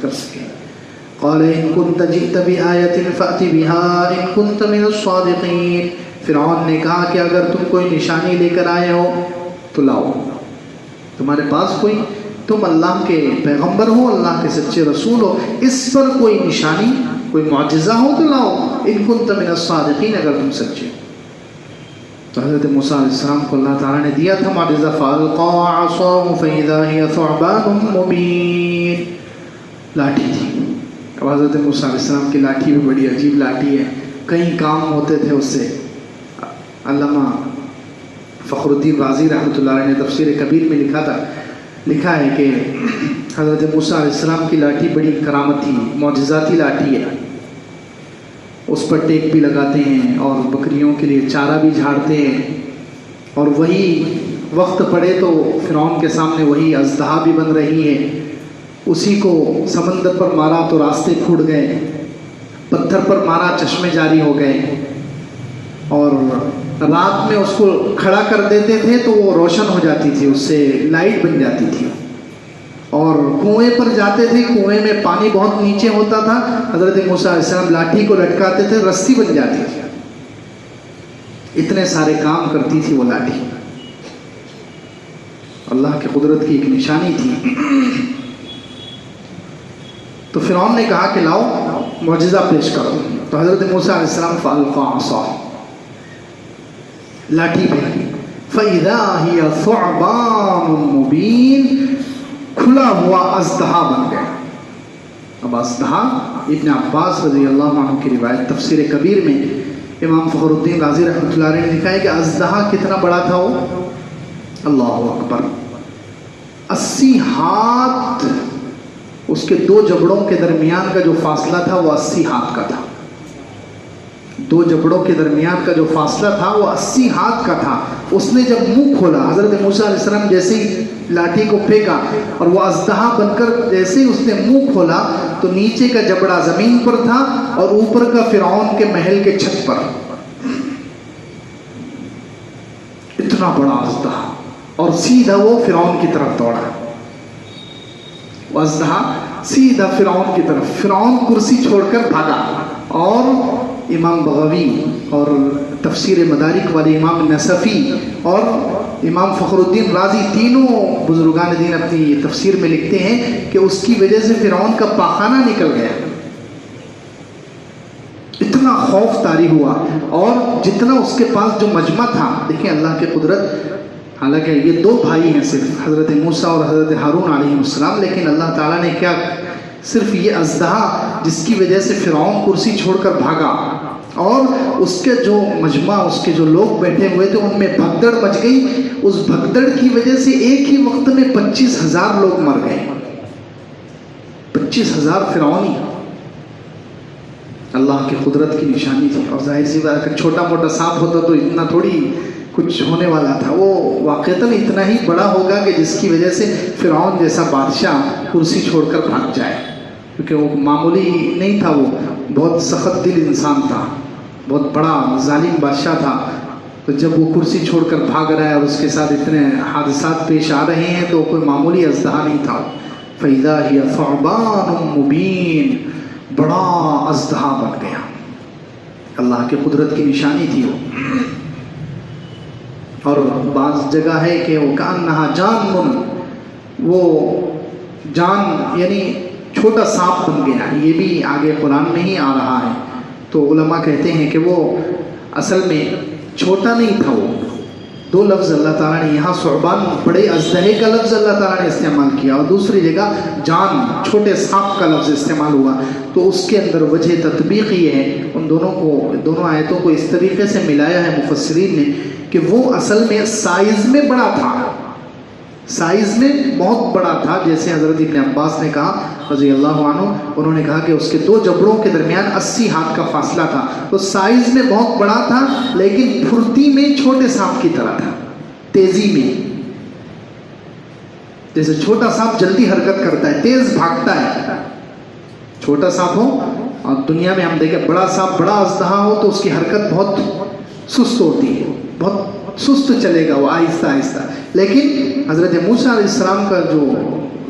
کر سکیں. قال ان كنت جئت بآية فأت بها إن كنت من الصادقين. فرعون نے کہا کہ اگر تم کوئی نشانی لے کر آئے ہو تو لاؤ. تمہارے پاس کوئی، تم اللہ کے پیغمبر ہو، اللہ کے سچے رسول ہو، اس پر کوئی نشانی، کوئی معجزہ ہو تو لاؤ. ان كنت من الصادقین، اگر تم سچے. تو حضرت موسیٰ علیہ السلام کو اللہ تعالیٰ نے دیا تھا معجزہ. فَأَلْقَىٰ عَصَاهُ فَإِذَا هِيَ ثُعْبَانٌ مُّبِينٌ. لاٹھی تھی. اب حضرت موسیٰ علیہ السلام کی لاٹھی بھی بڑی عجیب لاٹھی ہے، کئی کام ہوتے تھے اس سے. علامہ فخر الدین رازی رحمۃ اللہ علیہ نے تفسیر کبیر میں لکھا ہے کہ حضرت موسیٰ علیہ السلام کی لاٹھی بڑی کرامتی معجزاتی لاٹھی ہے. اس پر ٹیک بھی لگاتے ہیں اور بکریوں کے لیے چارہ بھی جھاڑتے ہیں، اور وہی وقت پڑے تو فرعون کے سامنے وہی اژدہا بھی بن رہی ہے. اسی کو سمندر پر مارا تو راستے پھوٹ گئے، پتھر پر مارا چشمے جاری ہو گئے، اور رات میں اس کو کھڑا کر دیتے تھے تو وہ روشن ہو جاتی تھی، اس سے لائٹ بن جاتی تھی. اور کنویں پر جاتے تھے، کنویں میں پانی بہت نیچے ہوتا تھا، حضرت موسیٰ علیہ السلام لاٹھی کو لٹکاتے تھے، رسی بن جاتی تھی. اتنے سارے کام کرتی تھی وہ لاٹھی. اللہ کی قدرت کی ایک نشانی تھی. تو فرعون نے کہا کہ لاؤ معجزہ پیش کرو. تو حضرت موسیٰ علیہ السلام فَأَلْقَىٰ عَصَاهُ، لاٹھی پھینکی. فَإِذَا هِيَ ثُعْبَانٌ مُّبِينٌ، کھلا ہوا اژدہا بن گیا. اب اژدہا ابن عباس رضی اللہ عنہ کی روایت تفسیر کبیر میں امام فخر الدین رازی رحمۃ اللہ علیہ نے لکھا ہے کہ اژدہا کتنا بڑا تھا وہ، اللہ اکبر، 80 ہاتھ. اس کے دو جبڑوں کے درمیان کا جو فاصلہ تھا وہ 80 ہاتھ کا تھا. دو جبڑوں کے درمیان کا جو فاصلہ تھا وہ 80 ہاتھ کا تھا. اس نے جب منہ کھولا، حضرت موسیٰ علیہ السلام جیسے ہی لاٹھی کو پھینکا اور وہ اژدہا بن کر جیسے ہی اس نے منہ کھولا تو نیچے کا جبڑا زمین پر تھا اور اوپر کا فرعون کے محل کے چھت پر. اتنا بڑا اژدہا، اور سیدھا وہ فرعون کی طرف دوڑا. وہ اژدہا سیدھا فرعون کی طرف. فرعون کرسی چھوڑ کر بھاگا. اور امام بغوی اور تفسیر مدارک والے امام نصفی اور امام فخر الدین رازی تینوں بزرگان دین اپنی تفسیر میں لکھتے ہیں کہ اس کی وجہ سے فرعون کا پاخانہ نکل گیا. اتنا خوف طاری ہوا. اور جتنا اس کے پاس جو مجمع تھا، دیکھیں اللہ کی قدرت. حالانکہ یہ دو بھائی ہیں صرف، حضرت موسیٰ اور حضرت ہارون علیہ السلام، لیکن اللہ تعالیٰ نے کیا، صرف یہ اژدہا جس کی وجہ سے فرعون کرسی چھوڑ کر بھاگا اور اس کے جو مجمع، اس کے جو لوگ بیٹھے ہوئے تھے ان میں بھگدڑ مچ گئی. اس بھگدڑ کی وجہ سے ایک ہی وقت میں 25,000 لوگ مر گئے. 25,000 فرعونی. اللہ کی قدرت کی نشانی تھی. اور ظاہر سی بات ہے، چھوٹا موٹا سانپ ہوتا تو اتنا تھوڑی کچھ ہونے والا تھا، وہ واقعتاً اتنا ہی بڑا ہوگا کہ جس کی وجہ سے فرعون جیسا بادشاہ کرسی چھوڑ کر بھاگ جائے. کیونکہ وہ معمولی نہیں تھا، وہ بہت سخت دل انسان تھا، بہت بڑا ظالم بادشاہ تھا. تو جب وہ کرسی چھوڑ کر بھاگ رہا ہے اور اس کے ساتھ اتنے حادثات پیش آ رہے ہیں تو کوئی معمولی اژدہا نہیں تھا. فَإِذَا هِيَ ثُعْبَانٌ مُّبِينٌ، بڑا اژدہا بن گیا. اللہ کی قدرت کی نشانی تھی وہ. اور بعض جگہ ہے کہ وہ کأنہا جان، وہ جان یعنی چھوٹا سانپ بن گیا. یہ بھی آگے قرآن میں ہی آ رہا ہے. تو علماء کہتے ہیں کہ وہ اصل میں چھوٹا نہیں تھا. وہ دو لفظ اللہ تعالیٰ نے یہاں ثعبان بڑے اژدہے کا لفظ اللہ تعالیٰ نے استعمال کیا اور دوسری جگہ جان چھوٹے سانپ کا لفظ استعمال ہوا. تو اس کے اندر وجہ تطبیق یہ ہے، ان دونوں آیتوں کو اس طریقے سے ملایا ہے مفسرین نے کہ وہ اصل میں سائز میں بڑا تھا، سائز میں بہت بڑا تھا. جیسے حضرت ابن عباس نے کہا رضی اللہ عنہ، انہوں نے کہا کہ اس کے دو جبڑوں کے درمیان 80 ہاتھ کا فاصلہ تھا. تو سائز میں بہت بڑا تھا لیکن پھرتی میں چھوٹے سانپ کی طرح تھا، تیزی میں. جیسے چھوٹا سانپ جلدی حرکت کرتا ہے، تیز بھاگتا ہے. چھوٹا سانپ ہو اور دنیا میں ہم دیکھیں بڑا سانپ، بڑا اژدہا ہو تو اس کی حرکت بہت سست ہوتی ہے، بہت سست چلے گا وہ، آہستہ آہستہ. لیکن حضرت موسیٰ علیہ السلام کا جو